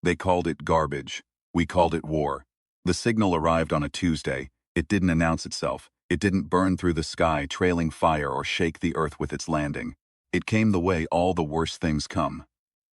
They called it garbage. We called it war. The signal arrived on a Tuesday. It didn't announce itself. It didn't burn through the sky, trailing fire or shake the earth with its landing. It came the way all the worst things come.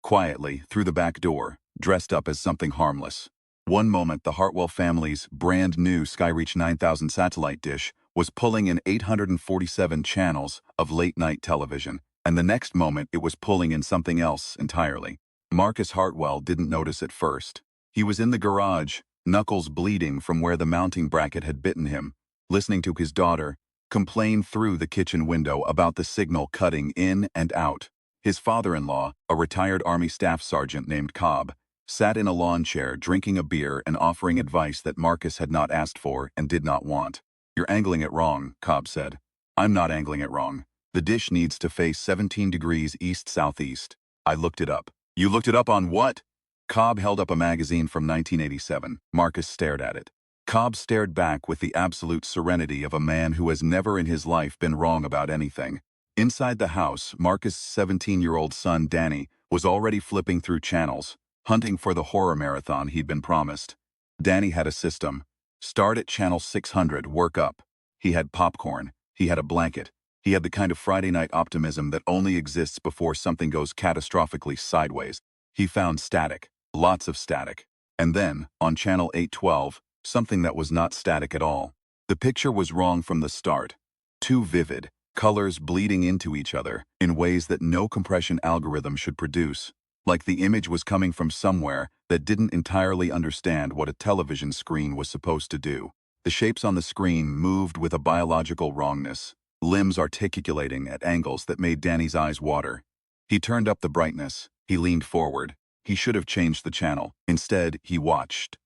Quietly, through the back door, dressed up as something harmless. One moment the Hartwell family's brand new Skyreach 9000 satellite dish was pulling in 847 channels of late-night television, and the next moment it was pulling in something else entirely. Marcus Hartwell didn't notice at first. He was in the garage, knuckles bleeding from where the mounting bracket had bitten him, listening to his daughter complain through the kitchen window about the signal cutting in and out. His father-in-law, a retired Army staff sergeant named Cobb, sat in a lawn chair drinking a beer and offering advice that Marcus had not asked for and did not want. "You're angling it wrong," Cobb said. "I'm not angling it wrong. The dish needs to face 17 degrees east-southeast. I looked it up." "You looked it up on what?" Cobb held up a magazine from 1987. Marcus stared at it. Cobb stared back with the absolute serenity of a man who has never in his life been wrong about anything. Inside the house, Marcus' 17-year-old son, Danny, was already flipping through channels, hunting for the horror marathon he'd been promised. Danny had a system. Start at channel 600, work up. He had popcorn. He had a blanket. He had the kind of Friday night optimism that only exists before something goes catastrophically sideways. He found static, lots of static. And then, on channel 812, something that was not static at all. The picture was wrong from the start. Too vivid, colors bleeding into each other in ways that no compression algorithm should produce. Like the image was coming from somewhere that didn't entirely understand what a television screen was supposed to do. The shapes on the screen moved with a biological wrongness, limbs articulating at angles that made Danny's eyes water. He turned up the brightness. He leaned forward. He should have changed the channel. Instead, he watched.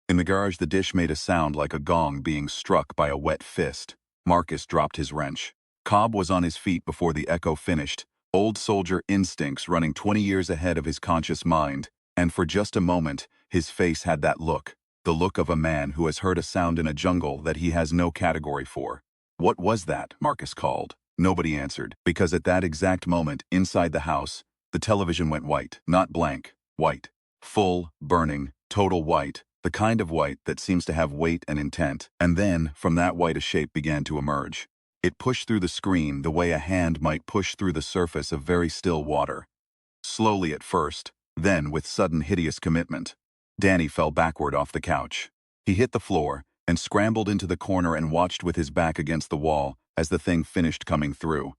In the garage, the dish made a sound like a gong being struck by a wet fist. Marcus dropped his wrench. Cobb was on his feet before the echo finished, old soldier instincts running 20 years ahead of his conscious mind, and for just a moment, his face had that look, the look of a man who has heard a sound in a jungle that he has no category for. "What was that?" Marcus called. Nobody answered, because at that exact moment, inside the house, the television went white, not blank, white. Full, burning, total white, the kind of white that seems to have weight and intent. And then, from that white a shape began to emerge. It pushed through the screen the way a hand might push through the surface of very still water. Slowly at first, then with sudden hideous commitment. Danny fell backward off the couch. He hit the floor and scrambled into the corner and watched with his back against the wall as the thing finished coming through.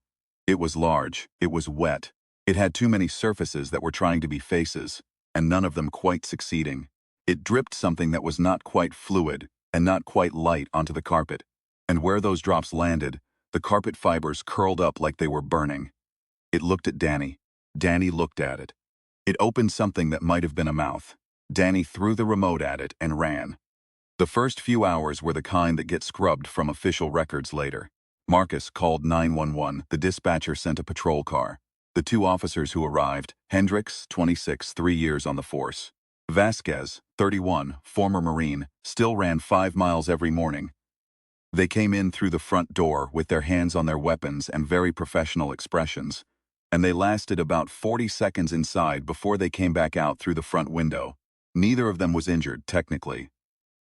It was large, it was wet. It had too many surfaces that were trying to be faces, and none of them quite succeeding. It dripped something that was not quite fluid and not quite light onto the carpet, and where those drops landed, the carpet fibers curled up like they were burning. It looked at Danny. Danny looked at it. It opened something that might have been a mouth. Danny threw the remote at it and ran. The first few hours were the kind that get scrubbed from official records later. Marcus called 911. The dispatcher sent a patrol car. The two officers who arrived, Hendricks, 26, 3 years on the force. Vasquez, 31, former Marine, still ran 5 miles every morning. They came in through the front door with their hands on their weapons and very professional expressions, and they lasted about 40 seconds inside before they came back out through the front window. Neither of them was injured, technically.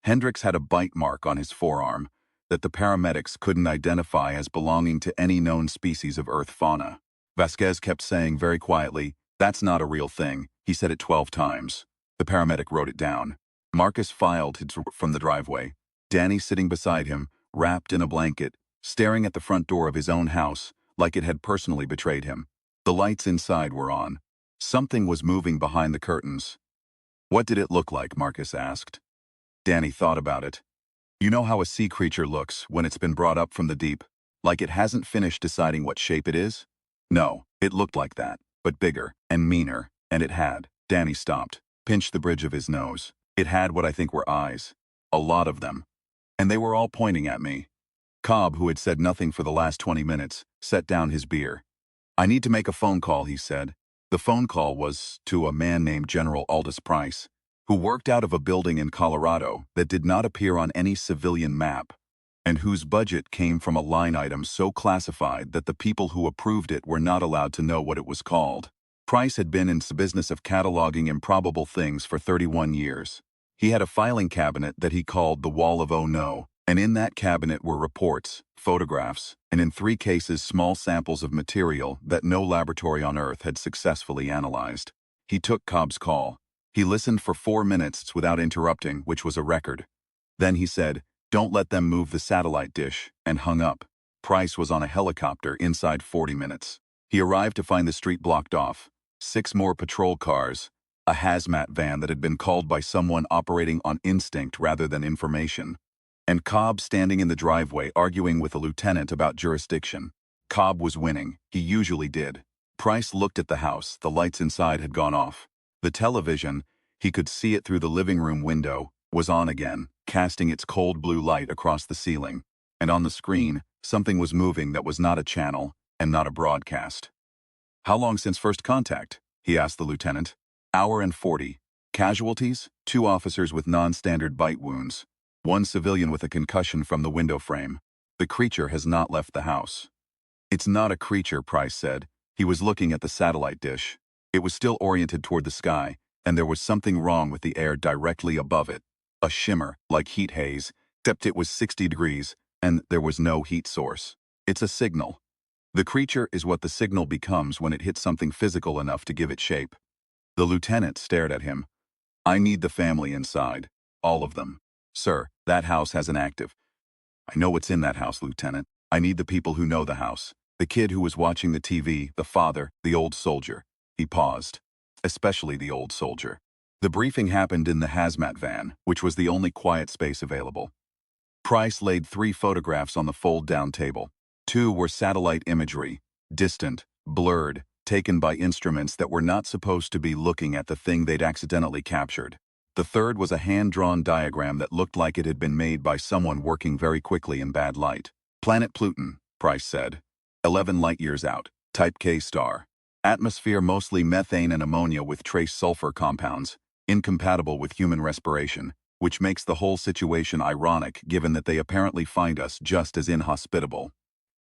Hendricks had a bite mark on his forearm that the paramedics couldn't identify as belonging to any known species of Earth fauna. Vasquez kept saying very quietly, "That's not a real thing." He said it 12 times. The paramedic wrote it down. Marcus filed from the driveway. Danny sitting beside him, wrapped in a blanket, staring at the front door of his own house, like it had personally betrayed him. The lights inside were on. Something was moving behind the curtains. "What did it look like?" Marcus asked. Danny thought about it. "You know how a sea creature looks when it's been brought up from the deep, like it hasn't finished deciding what shape it is? No, it looked like that, but bigger and meaner, and it had." Danny stopped, pinched the bridge of his nose. "It had what I think were eyes. A lot of them. And they were all pointing at me." Cobb, who had said nothing for the last 20 minutes, set down his beer. "I need to make a phone call," he said. The phone call was to a man named General Aldous Price, who worked out of a building in Colorado that did not appear on any civilian map, and whose budget came from a line item so classified that the people who approved it were not allowed to know what it was called. Price had been in the business of cataloging improbable things for 31 years. He had a filing cabinet that he called the Wall of Oh No, and in that cabinet were reports, photographs, and in 3 cases small samples of material that no laboratory on Earth had successfully analyzed. He took Cobb's call. He listened for 4 minutes without interrupting, which was a record. Then he said, "Don't let them move the satellite dish," and hung up. Price was on a helicopter inside 40 minutes. He arrived to find the street blocked off. 6 more patrol cars, a hazmat van that had been called by someone operating on instinct rather than information, and Cobb standing in the driveway arguing with a lieutenant about jurisdiction. Cobb was winning. He usually did. Price looked at the house. The lights inside had gone off. The television, he could see it through the living room window, was on again, casting its cold blue light across the ceiling. And on the screen, something was moving that was not a channel and not a broadcast. "How long since first contact?" he asked the lieutenant. "Hour and 40. Casualties? 2 officers with non-standard bite wounds. 1 civilian with a concussion from the window frame. The creature has not left the house." "It's not a creature," Price said. He was looking at the satellite dish. It was still oriented toward the sky, and there was something wrong with the air directly above it. A shimmer, like heat haze, except it was 60 degrees, and there was no heat source. "It's a signal. The creature is what the signal becomes when it hits something physical enough to give it shape." The lieutenant stared at him. "I need the family inside. All of them. Sir, that house has an active." "I know what's in that house, Lieutenant. I need the people who know the house. The kid who was watching the TV, the father, the old soldier." He paused. "Especially the old soldier." The briefing happened in the hazmat van, which was the only quiet space available. Price laid 3 photographs on the fold-down table. 2 were satellite imagery, distant, blurred, taken by instruments that were not supposed to be looking at the thing they'd accidentally captured. The 3rd was a hand-drawn diagram that looked like it had been made by someone working very quickly in bad light. "Planet Pluton," Price said. 11 light-years out. Type K star. Atmosphere mostly methane and ammonia with trace sulfur compounds, incompatible with human respiration, which makes the whole situation ironic given that they apparently find us just as inhospitable.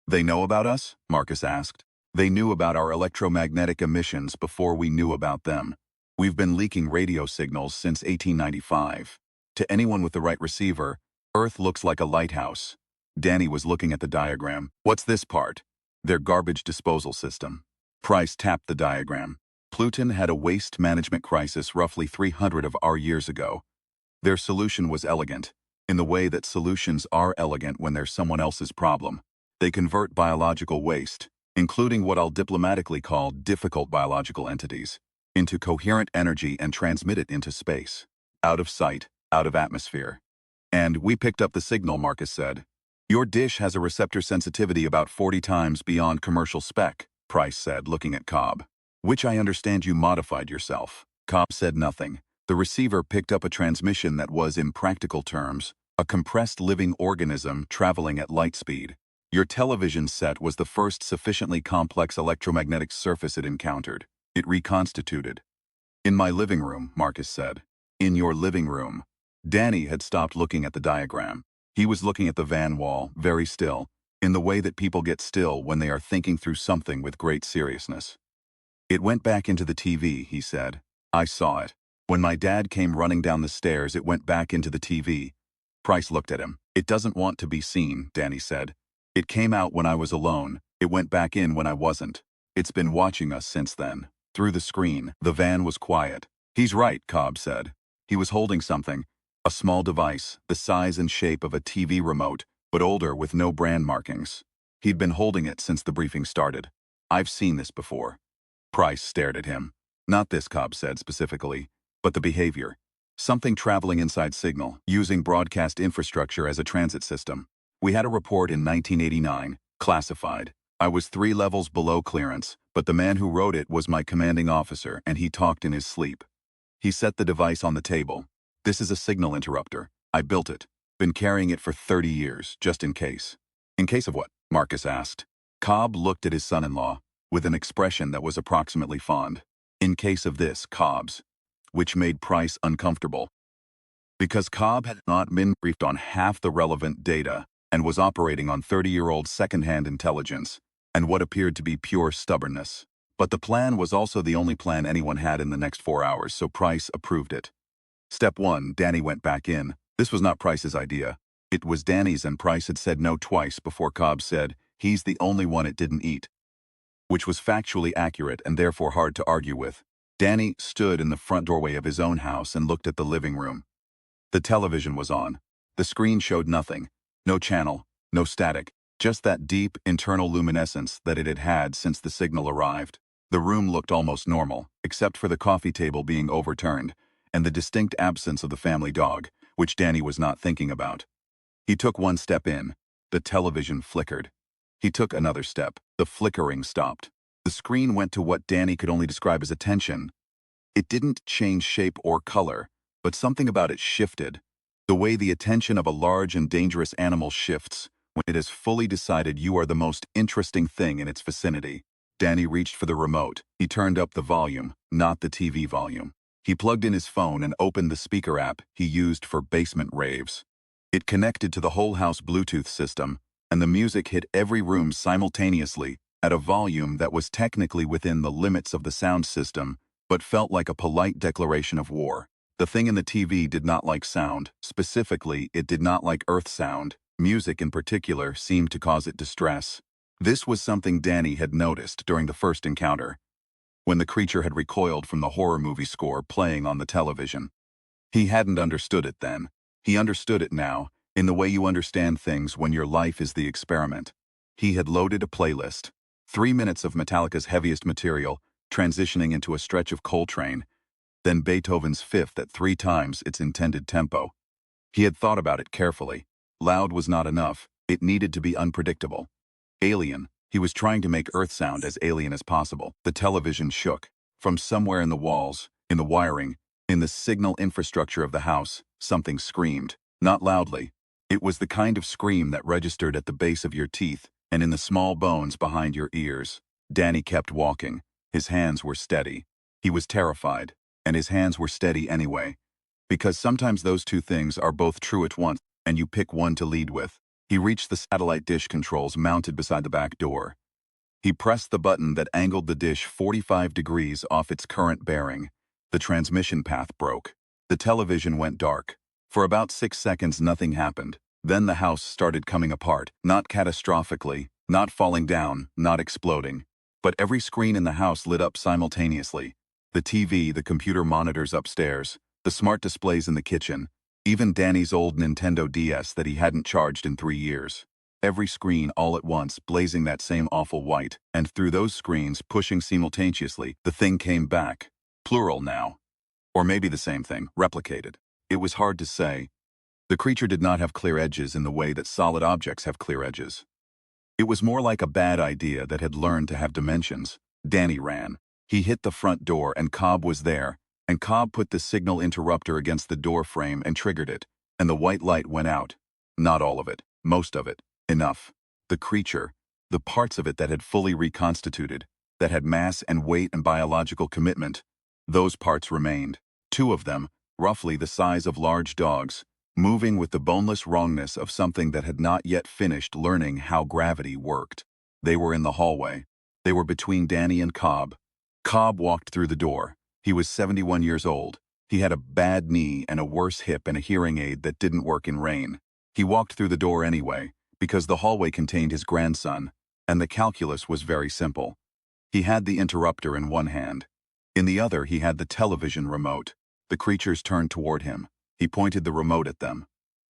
"They know about us?" Marcus asked. "They knew about our electromagnetic emissions before we knew about them. We've been leaking radio signals since 1895. To anyone with the right receiver, Earth looks like a lighthouse." Danny was looking at the diagram. "What's this part?" "Their garbage disposal system." Price tapped the diagram. "Pluton had a waste management crisis roughly 300 of our years ago. Their solution was elegant, in the way that solutions are elegant when they're someone else's problem. They convert biological waste, including what I'll diplomatically call difficult biological entities, into coherent energy and transmit it into space. Out of sight, out of atmosphere. And we picked up the signal," Marcus said. "Your dish has a receptor sensitivity about 40 times beyond commercial spec," Price said, looking at Cobb. "Which I understand you modified yourself." Cobb said nothing. The receiver picked up a transmission that was, in practical terms, a compressed living organism traveling at light speed. "Your television set was the first sufficiently complex electromagnetic surface it encountered. It reconstituted." "In my living room," Marcus said. "In your living room." Danny had stopped looking at the diagram. He was looking at the van wall, very still, in the way that people get still when they are thinking through something with great seriousness. "It went back into the TV," he said. "I saw it. When my dad came running down the stairs, it went back into the TV." Price looked at him. "It doesn't want to be seen," Danny said. "It came out when I was alone. It went back in when I wasn't. It's been watching us since then." Through the screen, the van was quiet. "He's right," Cobb said. He was holding something, a small device, the size and shape of a TV remote, but older with no brand markings. He'd been holding it since the briefing started. "I've seen this before." Price stared at him. "Not this," Cobb said specifically, "but the behavior. Something traveling inside signal, using broadcast infrastructure as a transit system. We had a report in 1989, classified. I was 3 levels below clearance, but the man who wrote it was my commanding officer, and he talked in his sleep." He set the device on the table. "This is a signal interrupter. I built it. Been carrying it for 30 years, just in case." "In case of what?" Marcus asked. Cobb looked at his son-in-law, with an expression that was approximately fond. "In case of this, Cobb's." Which made Price uncomfortable. Because Cobb had not been briefed on half the relevant data and was operating on 30-year-old second-hand intelligence and what appeared to be pure stubbornness. But the plan was also the only plan anyone had in the next 4 hours, so Price approved it. Step 1, Danny went back in. This was not Price's idea. It was Danny's, and Price had said no twice before Cobb said he's the only one it didn't eat, which was factually accurate and therefore hard to argue with. Danny stood in the front doorway of his own house and looked at the living room. The television was on. The screen showed nothing. No channel, no static, just that deep, internal luminescence that it had had since the signal arrived. The room looked almost normal, except for the coffee table being overturned, and the distinct absence of the family dog, which Danny was not thinking about. He took one step in. The television flickered. He took another step. The flickering stopped. The screen went to what Danny could only describe as attention. It didn't change shape or color, but something about it shifted. The way the attention of a large and dangerous animal shifts when it has fully decided you are the most interesting thing in its vicinity. Danny reached for the remote. He turned up the volume, not the TV volume. He plugged in his phone and opened the speaker app he used for basement raves. It connected to the whole house Bluetooth system, and the music hit every room simultaneously at a volume that was technically within the limits of the sound system, but felt like a polite declaration of war. The thing in the TV did not like sound. Specifically, it did not like earth sound. Music in particular seemed to cause it distress. This was something Danny had noticed during the first encounter, when the creature had recoiled from the horror movie score playing on the television. He hadn't understood it then. He understood it now, in the way you understand things when your life is the experiment. He had loaded a playlist. 3 minutes of Metallica's heaviest material, transitioning into a stretch of Coltrane, then Beethoven's Fifth at 3 times its intended tempo. He had thought about it carefully. Loud was not enough. It needed to be unpredictable. Alien. He was trying to make Earth sound as alien as possible. The television shook. From somewhere in the walls, in the wiring, in the signal infrastructure of the house, something screamed. Not loudly. It was the kind of scream that registered at the base of your teeth and in the small bones behind your ears. Danny kept walking. His hands were steady. He was terrified, and his hands were steady anyway. Because sometimes those two things are both true at once, and you pick one to lead with. He reached the satellite dish controls mounted beside the back door. He pressed the button that angled the dish 45 degrees off its current bearing. The transmission path broke. The television went dark. For about 6 seconds nothing happened. Then the house started coming apart, not catastrophically, not falling down, not exploding. But every screen in the house lit up simultaneously. The TV, the computer monitors upstairs, the smart displays in the kitchen, even Danny's old Nintendo DS that he hadn't charged in 3 years. Every screen all at once blazing that same awful white, and through those screens pushing simultaneously, the thing came back. Plural now. Or maybe the same thing, replicated. It was hard to say. The creature did not have clear edges in the way that solid objects have clear edges. It was more like a bad idea that had learned to have dimensions. Danny ran. He hit the front door and Cobb was there, and Cobb put the signal interrupter against the door frame and triggered it, and the white light went out. Not all of it, most of it. Enough. The creature, the parts of it that had fully reconstituted, that had mass and weight and biological commitment, those parts remained. 2 of them, roughly the size of large dogs, moving with the boneless wrongness of something that had not yet finished learning how gravity worked. They were in the hallway. They were between Danny and Cobb. Cobb walked through the door. He was 71 years old. He had a bad knee and a worse hip and a hearing aid that didn't work in rain. He walked through the door anyway, because the hallway contained his grandson, and the calculus was very simple. He had the interrupter in one hand. In the other he had the television remote. The creatures turned toward him. He pointed the remote at them.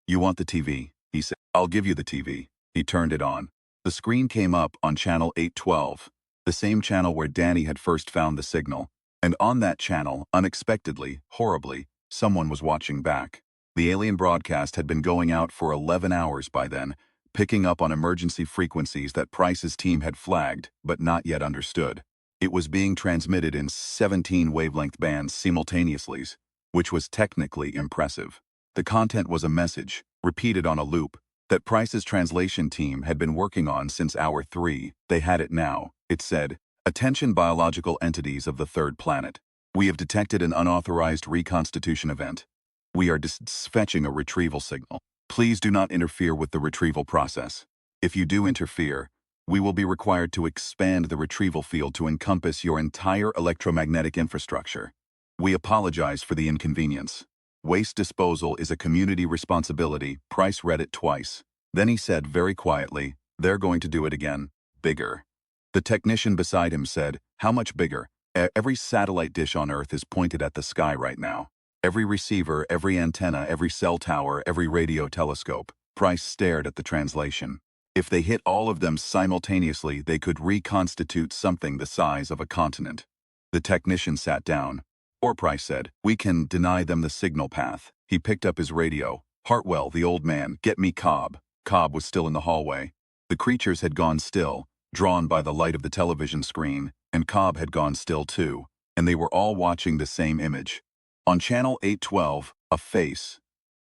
"You want the TV?" he said. "I'll give you the TV." He turned it on. The screen came up on channel 812, the same channel where Danny had first found the signal. And on that channel, unexpectedly, horribly, someone was watching back. The alien broadcast had been going out for 11 hours by then, picking up on emergency frequencies that Price's team had flagged, but not yet understood. It was being transmitted in 17 wavelength bands simultaneously, which was technically impressive. The content was a message, repeated on a loop, that Price's translation team had been working on since hour 3. They had it now. It said, "Attention biological entities of the 3rd planet. We have detected an unauthorized reconstitution event. We are dispatching a retrieval signal. Please do not interfere with the retrieval process. If you do interfere, We will be required to expand the retrieval field to encompass your entire electromagnetic infrastructure. We apologize for the inconvenience. Waste disposal is a community responsibility. Price read it twice. Then he said very quietly, they're going to do it again. Bigger. The technician beside him said, how much bigger? Every satellite dish on Earth is pointed at the sky right now. Every receiver, every antenna, every cell tower, every radio telescope. Price stared at the translation. If they hit all of them simultaneously, they could reconstitute something the size of a continent. The technician sat down. Or Price said, we can deny them the signal path. He picked up his radio. Hartwell, the old man, get me Cobb. Cobb was still in the hallway. The creatures had gone still, drawn by the light of the television screen, and Cobb had gone still too, and they were all watching the same image. On channel 812, a face.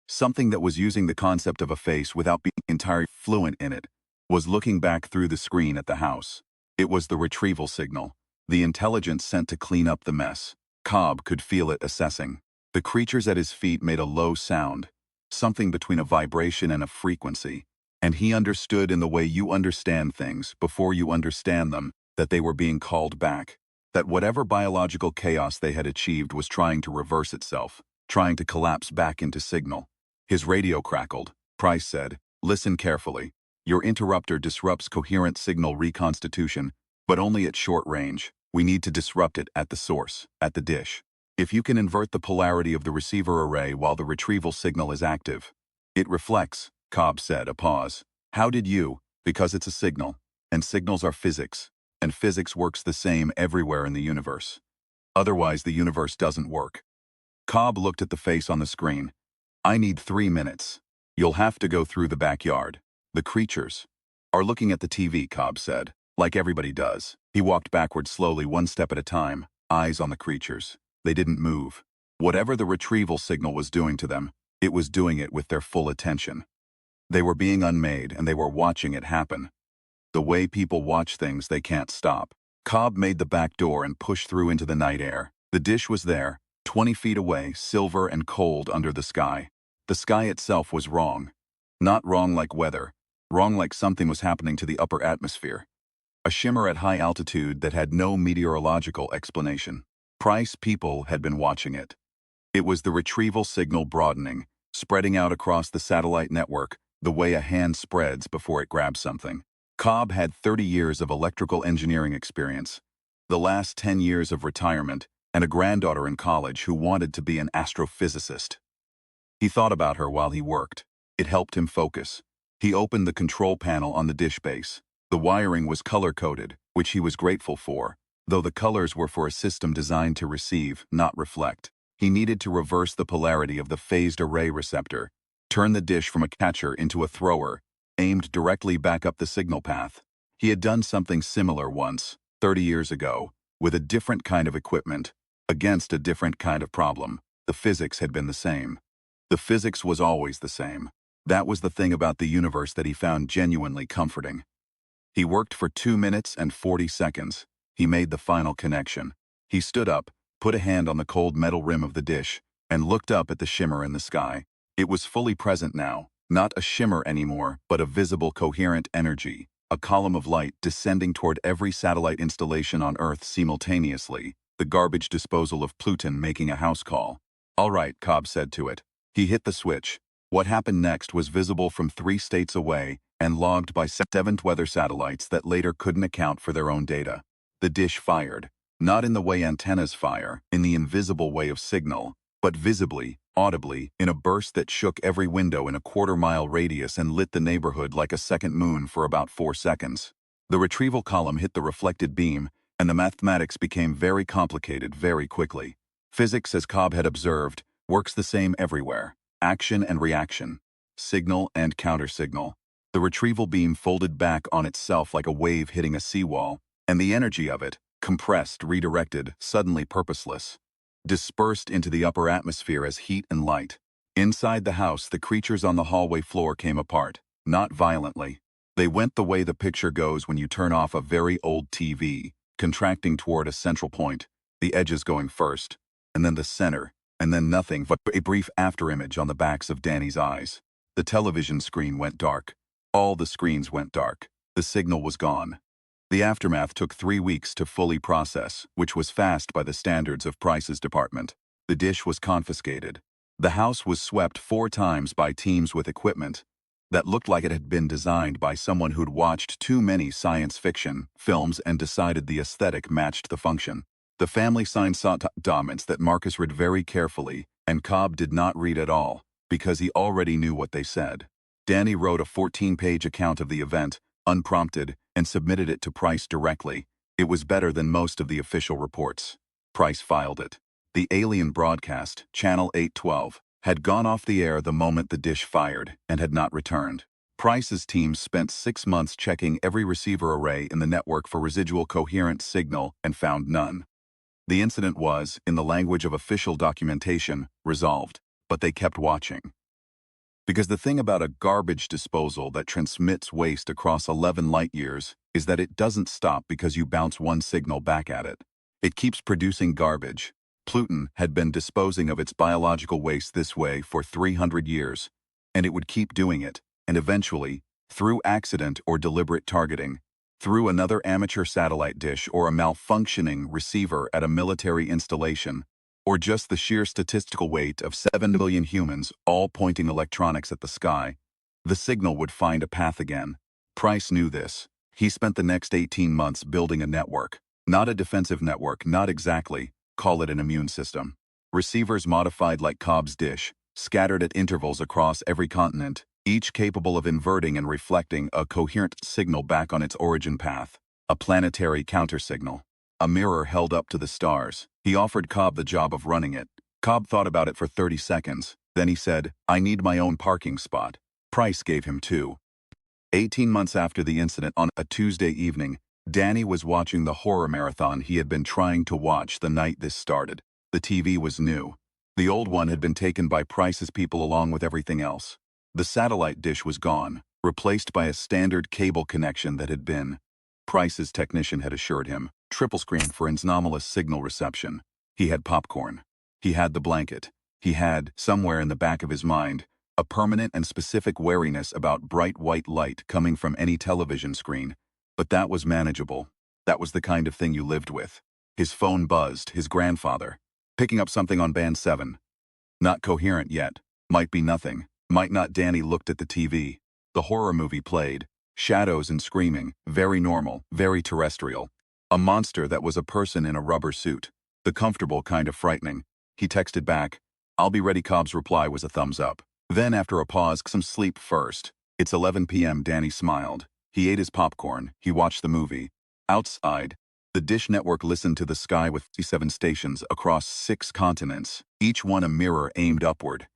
Something that was using the concept of a face without being entirely fluent in it, was looking back through the screen at the house. It was the retrieval signal, the intelligence sent to clean up the mess. Cobb could feel it assessing. The creatures at his feet made a low sound, something between a vibration and a frequency, and he understood in the way you understand things before you understand them that they were being called back, that whatever biological chaos they had achieved was trying to reverse itself, trying to collapse back into signal. His radio crackled. Price said, listen carefully. Your interrupter disrupts coherent signal reconstitution, but only at short range. We need to disrupt it at the source, at the dish. If you can invert the polarity of the receiver array while the retrieval signal is active. It reflects, Cobb said, a pause. How did you? Because it's a signal, and signals are physics, and physics works the same everywhere in the universe. Otherwise, the universe doesn't work. Cobb looked at the face on the screen. I need 3 minutes. You'll have to go through the backyard. The creatures are looking at the TV, Cobb said, like everybody does. He walked backward slowly, one step at a time, eyes on the creatures. They didn't move. Whatever the retrieval signal was doing to them, it was doing it with their full attention. They were being unmade, and they were watching it happen. The way people watch things they can't stop. Cobb made the back door and pushed through into the night air. The dish was there, 20 feet away, silver and cold under the sky. The sky itself was wrong. Not wrong like weather, wrong like something was happening to the upper atmosphere. A shimmer at high altitude that had no meteorological explanation. Price people had been watching it. It was the retrieval signal broadening, spreading out across the satellite network, the way a hand spreads before it grabs something. Cobb had 30 years of electrical engineering experience, the last 10 years of retirement, and a granddaughter in college who wanted to be an astrophysicist. He thought about her while he worked. It helped him focus. He opened the control panel on the dish base. The wiring was color-coded, which he was grateful for, though the colors were for a system designed to receive, not reflect. He needed to reverse the polarity of the phased array receptor, turn the dish from a catcher into a thrower, aimed directly back up the signal path. He had done something similar once, 30 years ago, with a different kind of equipment, against a different kind of problem. The physics had been the same. The physics was always the same. That was the thing about the universe that he found genuinely comforting. He worked for 2 minutes and 40 seconds. He made the final connection. He stood up, put a hand on the cold metal rim of the dish, and looked up at the shimmer in the sky. It was fully present now, not a shimmer anymore, but a visible coherent energy, a column of light descending toward every satellite installation on Earth simultaneously, the garbage disposal of Pluton making a house call. All right, Cobb said to it. He hit the switch. What happened next was visible from 3 states away and logged by 7 weather satellites that later couldn't account for their own data. The dish fired, not in the way antennas fire, in the invisible way of signal, but visibly, audibly, in a burst that shook every window in a quarter-mile radius and lit the neighborhood like a second moon for about 4 seconds. The retrieval column hit the reflected beam, and the mathematics became very complicated very quickly. Physics, as Cobb had observed, works the same everywhere. Action and reaction. Signal and counter-signal. The retrieval beam folded back on itself like a wave hitting a seawall, and the energy of it, compressed, redirected, suddenly purposeless, dispersed into the upper atmosphere as heat and light. Inside the house, the creatures on the hallway floor came apart, not violently. They went the way the picture goes when you turn off a very old TV, contracting toward a central point, the edges going first, and then the center, and then nothing but a brief afterimage on the backs of Danny's eyes. The television screen went dark. All the screens went dark. The signal was gone. The aftermath took 3 weeks to fully process, which was fast by the standards of Price's department. The dish was confiscated. The house was swept 4 times by teams with equipment that looked like it had been designed by someone who'd watched too many science fiction films and decided the aesthetic matched the function. The family signed documents that Marcus read very carefully, and Cobb did not read at all, because he already knew what they said. Danny wrote a 14-page account of the event, unprompted, and submitted it to Price directly. It was better than most of the official reports. Price filed it. The alien broadcast, Channel 812, had gone off the air the moment the dish fired and had not returned. Price's team spent 6 months checking every receiver array in the network for residual coherent signal and found none. The incident was, in the language of official documentation, resolved, but they kept watching. Because the thing about a garbage disposal that transmits waste across 11 light years is that it doesn't stop because you bounce one signal back at it. It keeps producing garbage. Pluton had been disposing of its biological waste this way for 300 years, and it would keep doing it, and eventually, through accident or deliberate targeting, through another amateur satellite dish or a malfunctioning receiver at a military installation, or just the sheer statistical weight of 7 billion humans all pointing electronics at the sky, the signal would find a path again. Price knew this. He spent the next 18 months building a network. Not a defensive network, not exactly. Call it an immune system. Receivers modified like Cobb's dish, scattered at intervals across every continent, each capable of inverting and reflecting a coherent signal back on its origin path. A planetary countersignal. A mirror held up to the stars. He offered Cobb the job of running it. Cobb thought about it for 30 seconds. Then he said, "I need my own parking spot." Price gave him 2. 18 months after the incident, on a Tuesday evening, Danny was watching the horror marathon he had been trying to watch the night this started. The TV was new. The old one had been taken by Price's people along with everything else. The satellite dish was gone, replaced by a standard cable connection that had been, Price's technician had assured him, triple screen for anomalous signal reception. He had popcorn. He had the blanket. He had, somewhere in the back of his mind, a permanent and specific wariness about bright white light coming from any television screen. But that was manageable. That was the kind of thing you lived with. His phone buzzed, his grandfather. Picking up something on band 7. Not coherent yet. Might be nothing. Might not. Danny looked at the TV. The horror movie played. Shadows and screaming. Very normal. Very terrestrial. A monster that was a person in a rubber suit. The comfortable kind of frightening. He texted back. "I'll be ready." Cobb's reply was a thumbs up. Then, after a pause, "Some sleep first." "It's 11 p.m. Danny smiled. He ate his popcorn. He watched the movie. Outside, the Dish Network listened to the sky with 57 stations across 6 continents, each one a mirror aimed upward.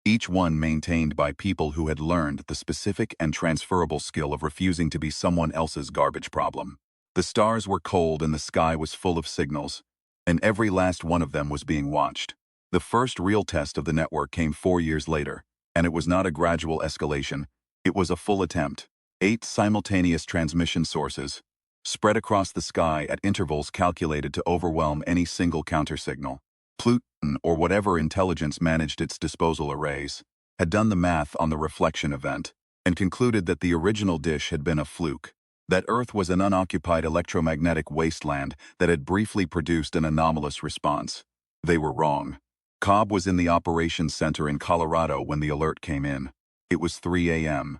Each one maintained by people who had learned the specific and transferable skill of refusing to be someone else's garbage problem. The stars were cold and the sky was full of signals, and every last one of them was being watched. The first real test of the network came 4 years later, and it was not a gradual escalation. It was a full attempt. 8 simultaneous transmission sources, spread across the sky at intervals calculated to overwhelm any single countersignal. Pluton, or whatever intelligence managed its disposal arrays, had done the math on the reflection event, and concluded that the original dish had been a fluke, that Earth was an unoccupied electromagnetic wasteland that had briefly produced an anomalous response. They were wrong. Cobb was in the operations center in Colorado when the alert came in. It was 3 a.m.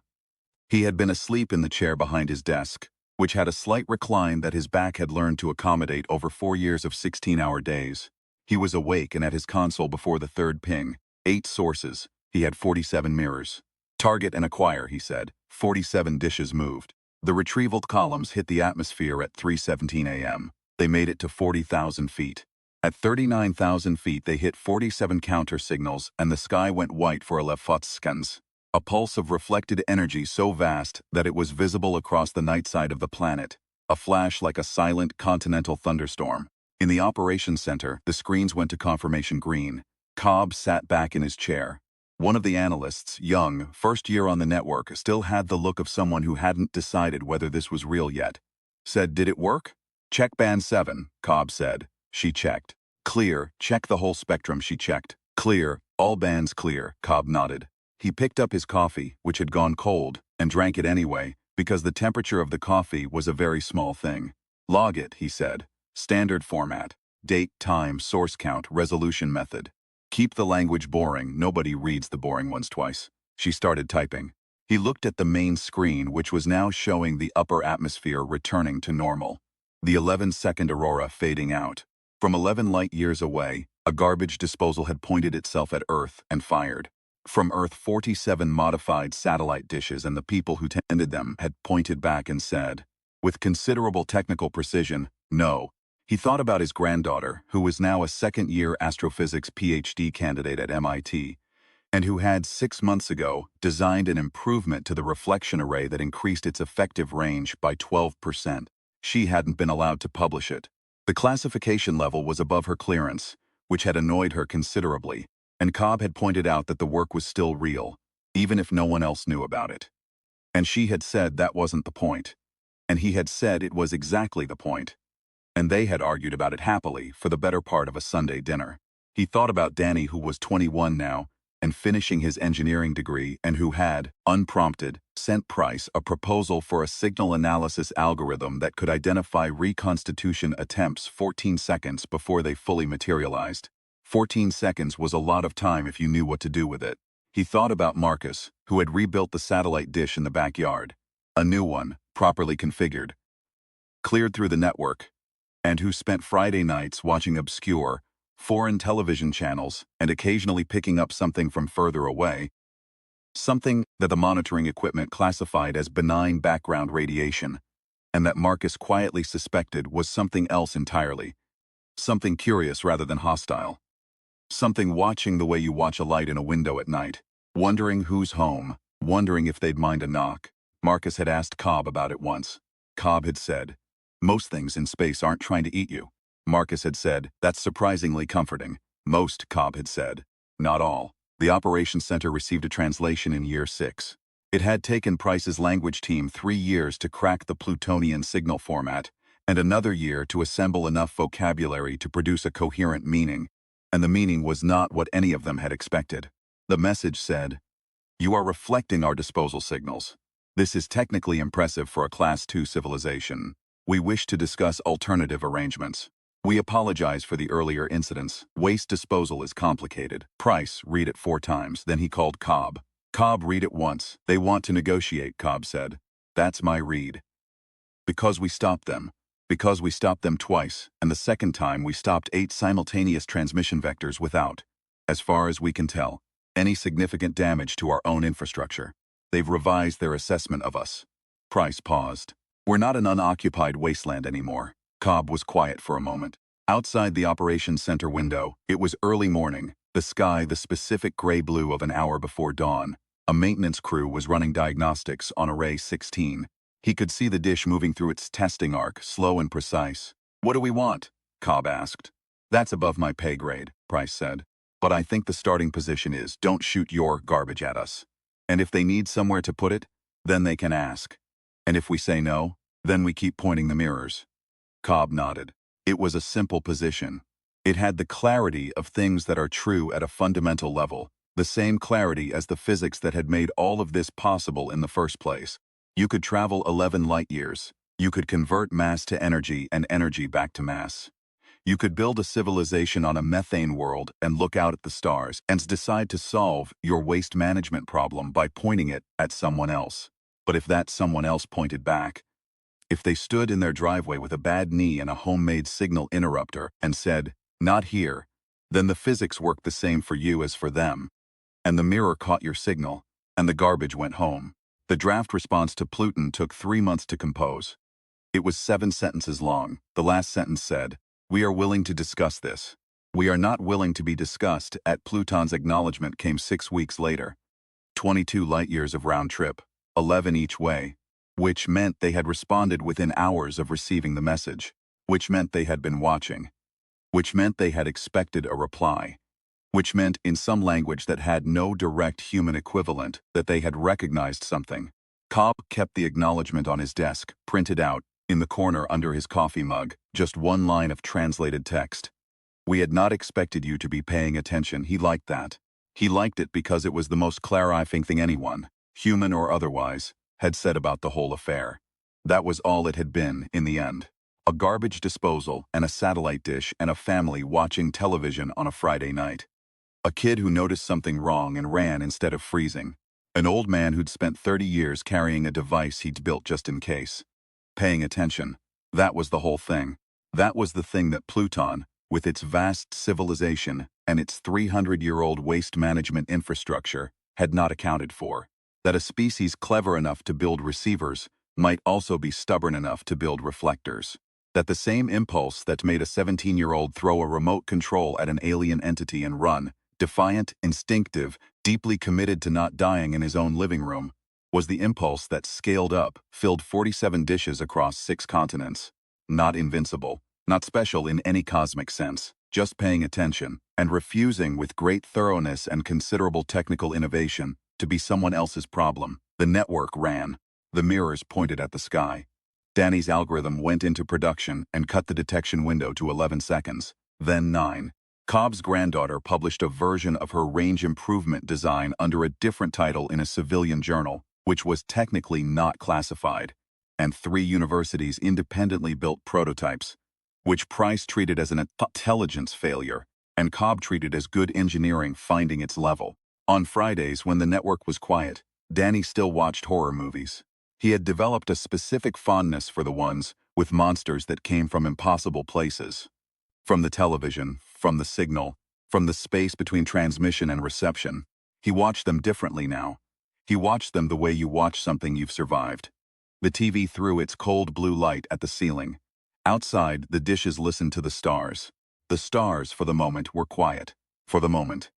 He had been asleep in the chair behind his desk, which had a slight recline that his back had learned to accommodate over 4 years of 16-hour days. He was awake and at his console before the third ping. 8 sources. He had 47 mirrors. "Target and acquire," he said. 47 dishes moved. The retrieval columns hit the atmosphere at 3:17 a.m. They made it to 40,000 feet. At 39,000 feet, they hit 47 counter signals, and the sky went white for 11 seconds. A pulse of reflected energy so vast that it was visible across the night side of the planet. A flash like a silent continental thunderstorm. In the operations center, the screens went to confirmation green. Cobb sat back in his chair. One of the analysts, young, first year on the network, still had the look of someone who hadn't decided whether this was real yet. Said, "Did it work?" "Check band 7, Cobb said. She checked. "Clear, check the whole spectrum," she checked. "Clear, all bands clear," Cobb nodded. He picked up his coffee, which had gone cold, and drank it anyway, Because the temperature of the coffee was a very small thing. Log it, he said. Standard format. Date, time, source count, resolution method. Keep the language boring, nobody reads the boring ones twice. She started typing. He looked at the main screen, which was now showing the upper atmosphere returning to normal. The 11-second aurora fading out. From 11 light-years away, a garbage disposal had pointed itself at Earth and fired. From Earth, 47 modified satellite dishes and the people who tended them had pointed back and said, with considerable technical precision, no. He thought about his granddaughter, who was now a second-year astrophysics PhD candidate at MIT, and who had 6 months ago designed an improvement to the reflection array that increased its effective range by 12%. She hadn't been allowed to publish it. The classification level was above her clearance, which had annoyed her considerably, and Cobb had pointed out that the work was still real, even if no one else knew about it. And she had said that wasn't the point. And he had said it was exactly the point. And they had argued about it happily for the better part of a Sunday dinner. He thought about Danny, who was 21 now, and finishing his engineering degree, and who had, unprompted, sent Price a proposal for a signal analysis algorithm that could identify reconstitution attempts 14 seconds before they fully materialized. 14 seconds was a lot of time if you knew what to do with it. He thought about Marcus, who had rebuilt the satellite dish in the backyard. A new one, properly configured, cleared through the network, and who spent Friday nights watching obscure, foreign television channels and occasionally picking up something from further away, something that the monitoring equipment classified as benign background radiation, and that Marcus quietly suspected was something else entirely, something curious rather than hostile, something watching the way you watch a light in a window at night, wondering who's home, wondering if they'd mind a knock. Marcus had asked Cobb about it once. Cobb had said, "Most things in space aren't trying to eat you." Marcus had said, "That's surprisingly comforting." Most, Cobb had said. Not all. The operations center received a translation in year 6. It had taken Price's language team 3 years to crack the Plutonian signal format, and another year to assemble enough vocabulary to produce a coherent meaning, and the meaning was not what any of them had expected. The message said, "You are reflecting our disposal signals. This is technically impressive for a Class II civilization. We wish to discuss alternative arrangements. We apologize for the earlier incidents. Waste disposal is complicated." Price, read it 4 times, then he called Cobb. Cobb, read it once. "They want to negotiate," Cobb said. "That's my read. Because we stopped them. Because we stopped them twice, and the second time we stopped 8 simultaneous transmission vectors without, as far as we can tell, any significant damage to our own infrastructure. They've revised their assessment of us." Price paused. "We're not an unoccupied wasteland anymore." Cobb was quiet for a moment. Outside the operations center window, it was early morning, the sky the specific gray-blue of an hour before dawn. A maintenance crew was running diagnostics on Array 16. He could see the dish moving through its testing arc, slow and precise. "What do we want?" Cobb asked. "That's above my pay grade," Price said. "But I think the starting position is, don't shoot your garbage at us. And if they need somewhere to put it, then they can ask. And if we say no, then we keep pointing the mirrors." Cobb nodded. It was a simple position. It had the clarity of things that are true at a fundamental level, the same clarity as the physics that had made all of this possible in the first place. You could travel 11 light-years. You could convert mass to energy and energy back to mass. You could build a civilization on a methane world and look out at the stars and decide to solve your waste management problem by pointing it at someone else. But if that someone else pointed back, if they stood in their driveway with a bad knee and a homemade signal interrupter and said, "Not here," then the physics worked the same for you as for them. And the mirror caught your signal, and the garbage went home. The draft response to Pluton took 3 months to compose. It was 7 sentences long. The last sentence said, "We are willing to discuss this. We are not willing to be discussed." At Pluton's acknowledgement came 6 weeks later. 22 light-years of round trip, 11 each way, which meant they had responded within hours of receiving the message, which meant they had been watching, which meant they had expected a reply, which meant in some language that had no direct human equivalent that they had recognized something. Cobb kept the acknowledgement on his desk, printed out, in the corner under his coffee mug, just 1 line of translated text. "We had not expected you to be paying attention." He liked that. He liked it because it was the most clarifying thing anyone, human or otherwise, had said about the whole affair. That was all it had been, in the end. A garbage disposal and a satellite dish and a family watching television on a Friday night. A kid who noticed something wrong and ran instead of freezing. An old man who'd spent 30 years carrying a device he'd built just in case. Paying attention. That was the whole thing. That was the thing that Pluton, with its vast civilization and its 300-year-old waste management infrastructure, had not accounted for. That a species clever enough to build receivers might also be stubborn enough to build reflectors. That the same impulse that made a 17-year-old throw a remote control at an alien entity and run, defiant, instinctive, deeply committed to not dying in his own living room, was the impulse that scaled up, filled 47 dishes across 6 continents. Not invincible, not special in any cosmic sense, just paying attention, and refusing with great thoroughness and considerable technical innovation to be someone else's problem. The network ran. The mirrors pointed at the sky. Danny's algorithm went into production and cut the detection window to 11 seconds, then 9. Cobb's granddaughter published a version of her range improvement design under a different title in a civilian journal, which was technically not classified, and 3 universities independently built prototypes, which Price treated as an intelligence failure, and Cobb treated as good engineering finding its level. On Fridays, when the network was quiet, Danny still watched horror movies. He had developed a specific fondness for the ones with monsters that came from impossible places. From the television, from the signal, from the space between transmission and reception. He watched them differently now. He watched them the way you watch something you've survived. The TV threw its cold blue light at the ceiling. Outside, the dishes listened to the stars. The stars, for the moment, were quiet. For the moment.